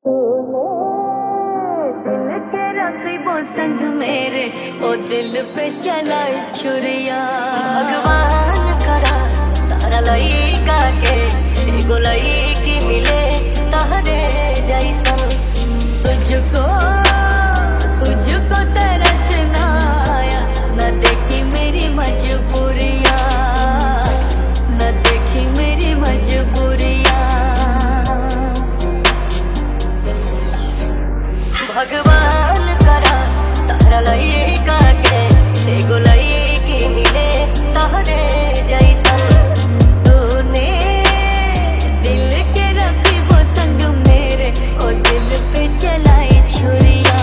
दिल के रखबो संग मेरे, ओ दिल पे चलाए छुरिया। भगवान करा तारा लइका के एगो लइकी मिले तहरे जैसन। तुझको तुझको तरस ना आया, न देखी मेरी मजबूरियाँ, न देखी मेरी मजबूरियाँ। भगवान करा तारा लइका के एगो लइकी मिले तहरे जैसन। तूने दिल के रखी वो संग मेरे, ओ दिल पे चलाई छुरिया,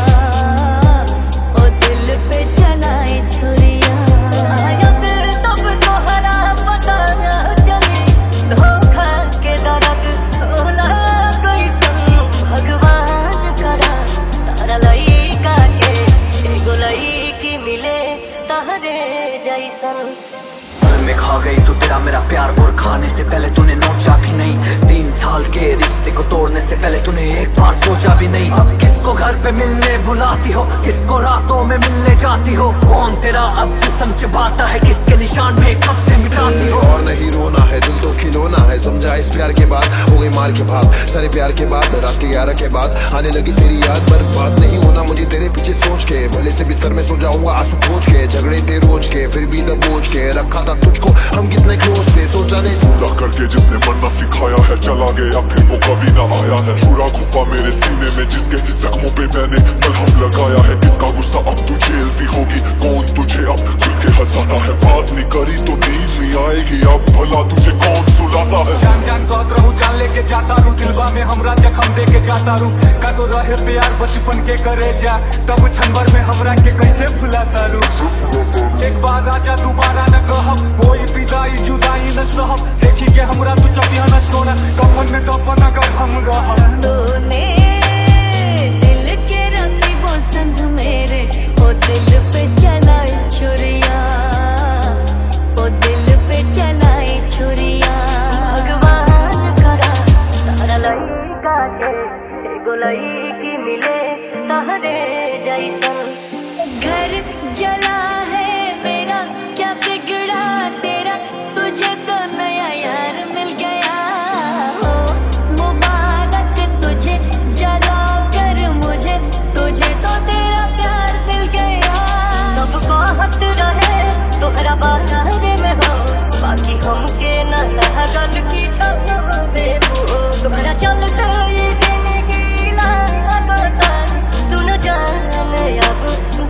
ओ दिल पे चलाई छुरिया। आयत तब तोहरा पता न चली, धोखा के दर्द होला कैसन। भगवान करा तारा लइका के एगो लइकी मिले तहरे जैसन। में खा गई तू, तेरा मेरा प्यार बोर खाने से पहले तूने नोचा भी नहीं। 3 साल के रिश्ते को तोड़ने से पहले तूने एक बार सोचा भी नहीं। अब किसको घर पे मिलने बुलाती हो, किसको रातों में मिलने जाती हो। कौन तेरा अब जिस्म चबाता है, किसके निशान में कब से मिटाती हो। और नहीं रोना है, दिल तो खिलौना है। समझा इस प्यार के बाद हो गई मार के भाग, सारे प्यार के बाद रात के 11 के बाद आने लगी तेरी याद। बर्बाद नहीं होना मुझे तेरे पीछे सोच के, भले से बिस्तर में सो जाऊंगा आंसू पोंछ के। झगड़े थे रोज के फिर भी दबोच के रखा था तुझको, हम कितने क्लोज थे सोचा नहीं। पूरा करके जिसने बनना सिखाया है चला गया फिर वो कभी ना आया है। छुरा घुपा मेरे सीने में जिसके जख्मों पे मैंने मलहम लगाया है। किसका गुस्सा अब तू झेलती होगी, कौन तुझे अब खुल के हंसाता है। बात नहीं करी तो नींद नहीं आएगी, अब भला तुझे कौन सुलाता है। जान जान कहत रहूं, जान लेके जाता रू, दिलवा में हमरा जख्म दे के जाता रू। का तो रहे प्यार बचपन के करे जा, तब क्षण भर में हमरा के कैसे भुलाता रू। एक बार राजा दोबारा न कहब, कोई विदाई जुदाई न सहब। देखी के हमरा तू चपिया न सोना, कफन में कफन अगर हम रहब। तूने दिल के रखी वो संग मेरे, ओ दिल पे चलाई छुरिया, ओ दिल पे चलाई छुरिया। भगवान करा तारा लइका के एगो लइकी मिले तहरे जैसन। घर जला है मेरा, क्या बिगड़ा तेरा, तुझे तो नया यार मिल गया। हो मुबारक तुझे जला कर मुझे, तुझे तो तेरा प्यार मिल गया। सबको हत रहे तोहरा बारे में हो, बाकी हमके न लगल की छाव दे तुम्हारा चलता ये जिंदगी लागता। सुन जान अब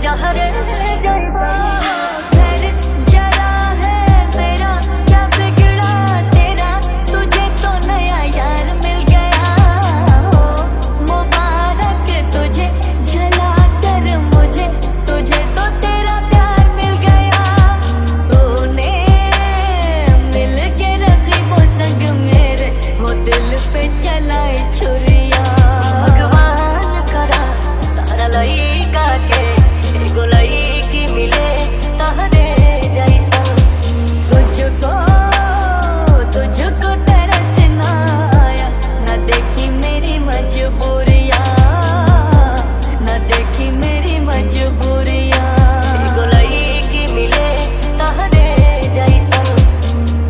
जहरे जैसा। घर जला है मेरा, क्या बिगड़ा तेरा, तुझे तो नया यार मिल गया। हो मुबारक तुझे जला कर मुझे, तुझे तो तेरा प्यार मिल गया। तूने मिल के रखी वो संग मेरे, वो दिल पे चलाई छुरिया। भगवान करा तारा लइका के एगो लइकी मिले तहरे जैसन। तुझको तुझको तरस ना आया, न देखी मेरी मजबूरियाँ, न देखी मेरी मजबूरियाँ। एगो लइकी मिले तहरे जैसन।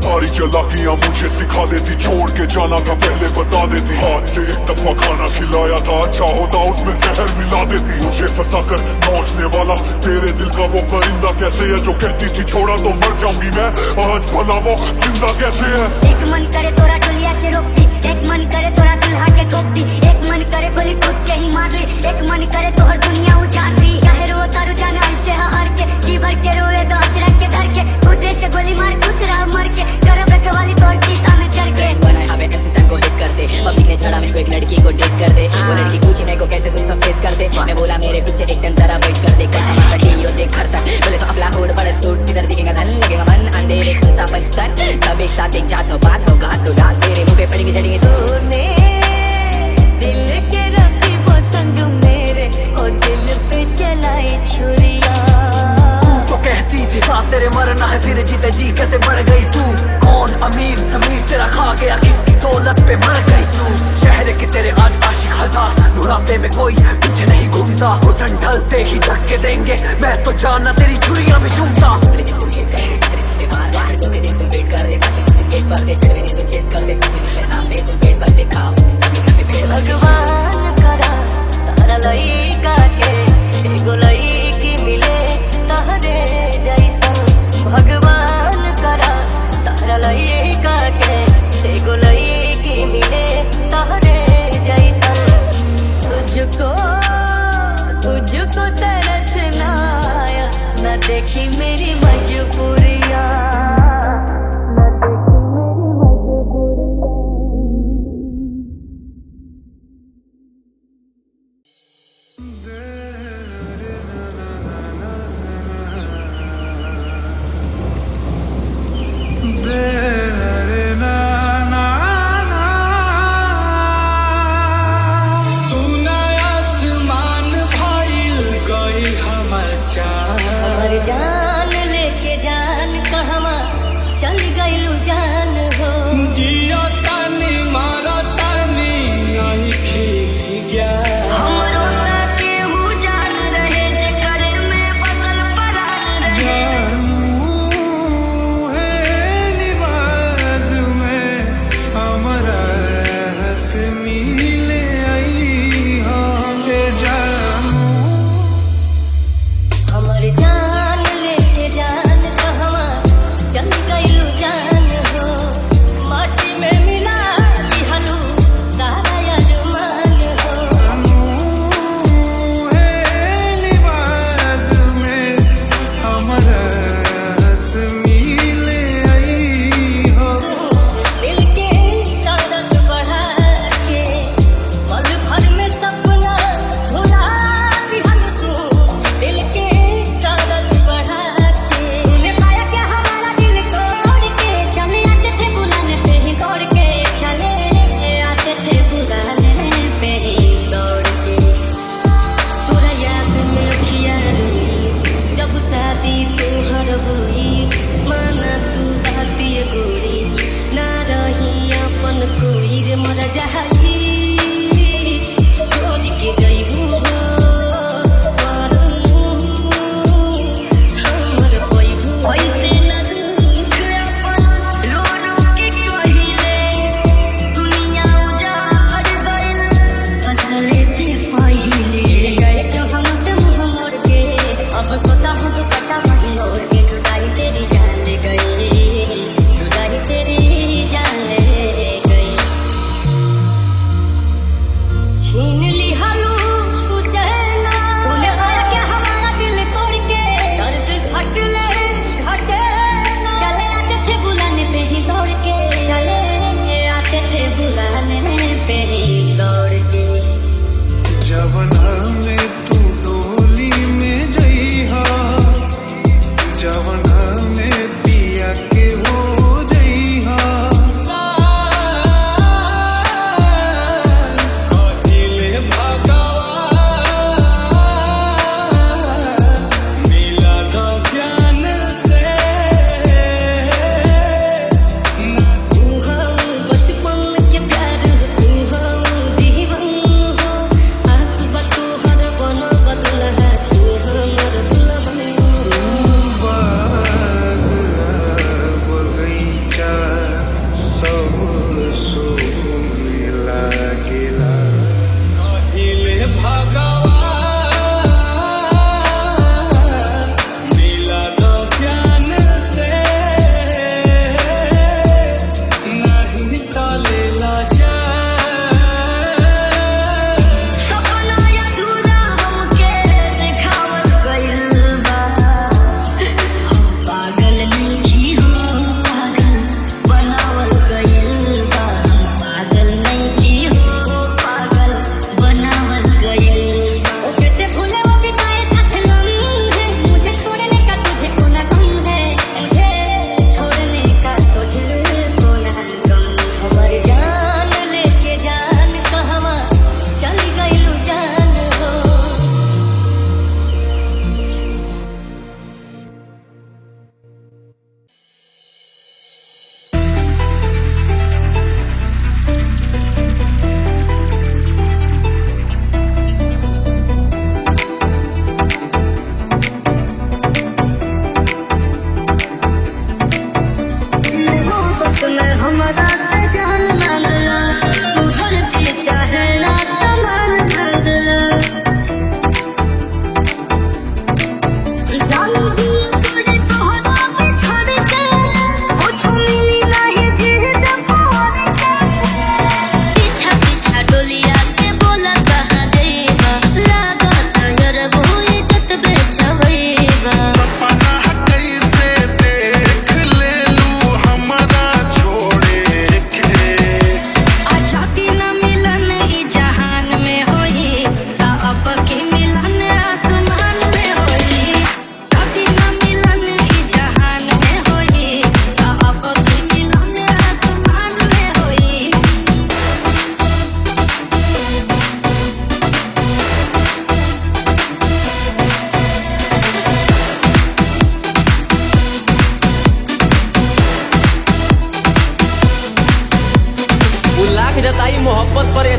सारी चालाकियां मुझे सिखा देती, छोड़ के जाना था पहले बता देती। हाथ से एक दफा खाना खिलाया था, अच्छा होता उसमें जहर मिला देती। मुझे फंसा कर नोचने वाला तेरे दिल का वो परिंदा कैसे है, जो कहती थी छोड़ा तो मर जाऊंगी मैं, आज भला वो जिंदा कैसे है। एक मन करे तोरा डुलिया के रोकती, एक मन करे तोरा दुल्हा के ठोकती, एक मन करे गोली खुद के ही मार ली, एक मन करे तोहर दुनिया उजाड़ दी। चाहे रो तारू जाना ऐसे हर के, जी भर के रोए तो अचरक के धर के, खुदे से गोली मार दूसरा मर के, करब रखे वाली तोड़ चीता में चढ़ के। बनाए हमें एसिस्टेंट को हिट कर दे, पब्लिक ने झड़ा में कोई एक लड़की को डेट कर दे। वो लड़की पूछी मेरे को कैसे तुम सब फेस कर दे, मैं बोला मेरे पीछे एक टाइम जरा वेट कर दे। कैसा मतलब ये यो देख घर तक, बोले तो अपना होड़ बड़ा सूट, जिधर दिखेगा धन लगेगा मन। अंधेरे कौन सा पंचतन, सब एक साथ एक जात नो बात नो घात तो लाल, तेरे मुंह पे पड़ेगी जड़ेंगे। तूने दिल के रखी वो संग मेरे, ओ दिल पे चलाई छुरिया। तो कहती थी साथ तेरे मरना है, फिर जीते जी कैसे बढ़ गई तू। कौन अमीर समीर तेरा खा गया, किसकी दौलत पे मर गई तू। शहर के तेरे आज आशिक हजार, बुढ़ापे में कोई पीछे नहीं घूमता। हुसन ढलते ही धक्के देंगे, मैं तो जाना तेरी चुड़ियां भी चूमता। दूसरे दिन तुम हिट कर दे, तीसरे दिन पे मार दे, चौथे दिन तुम वेट कर दे, पांचवें दिन तुम गेट पर दे, छठवें दिन तुम चेस कर दे, सातवें दिन पे नाम पे तुम गेट पर दे। खाओ सबके घर में पेड़ लगे। भगवान करा तारा लइका के एगो लइकी मिले तहरे जैसन। भगवान करा तारा लइका के एगो लइकी मिले तहरे जैसन। तुझको तरसना आया, न देखी मेरी मजबूरियाँ। हमर जान लेके जान कहवा चल गइलू जान हो। हमरो त केहू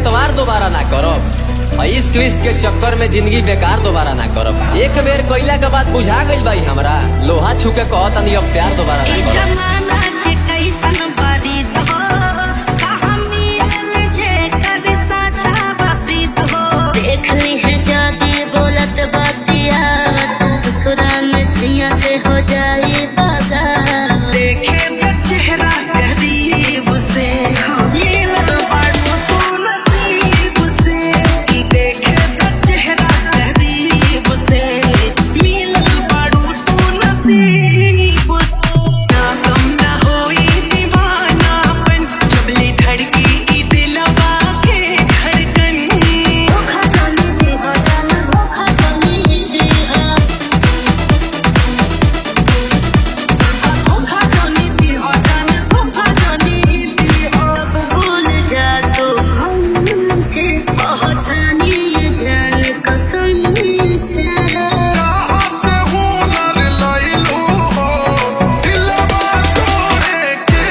एतवार दोबारा ना करब। इश्क विश्क के चक्कर में जिंदगी बेकार दोबारा ना करब। एक बेर कोयला के बाद बुझा गइल भाई हमरा, लोहा छू के कहत नहीं अब प्यार दोबारा ना करब। जमाना के कैसन बारी हो कहाँ मिलल जे कर साचा बाप्रीत हो। देख ली है जादी बोलत बातिया ससुरा में सिया से हो जाई बागा। देखे तो चेहरा गरीब से मिलल बारू तू नसीब से। देखे तो चेहरा गरीब से मिलल बारू तू नसीब से। ना कम ना होई दीवानापन जबले धड़की ई दिलवा के धड़कन। धोखा जानी दिहा जाना धोखा जानी दिहा। धोखा जानी दिहा जाना धोखा जानी दिहा। अब भूल जा तो हमके कहतानी जान कसम से। कहाँ से हुनर लइलू हो दिलवा तोरे के।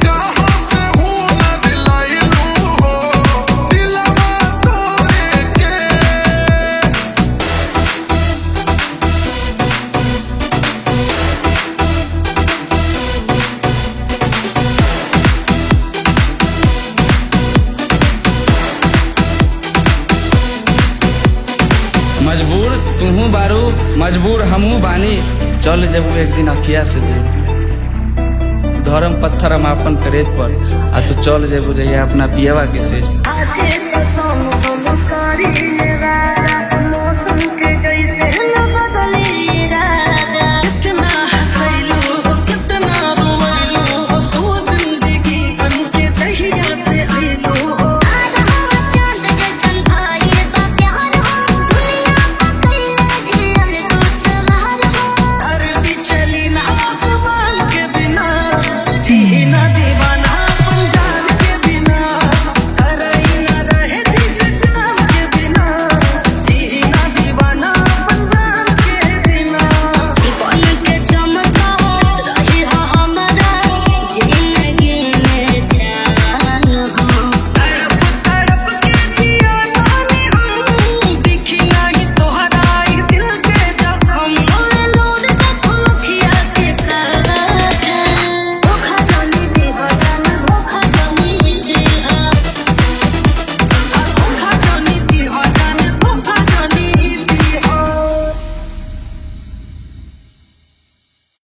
कहाँ से हुनर लइलू हो दिलवा तोरे के। मजबूर तुहू बारू मजबूर हमू बानी। चल जब एक दिन अखिया से दे धर्म पत्थर हम अपन करेज पर आ तो चल जेबू रहिए अपना पियवा के सेज। आके कसम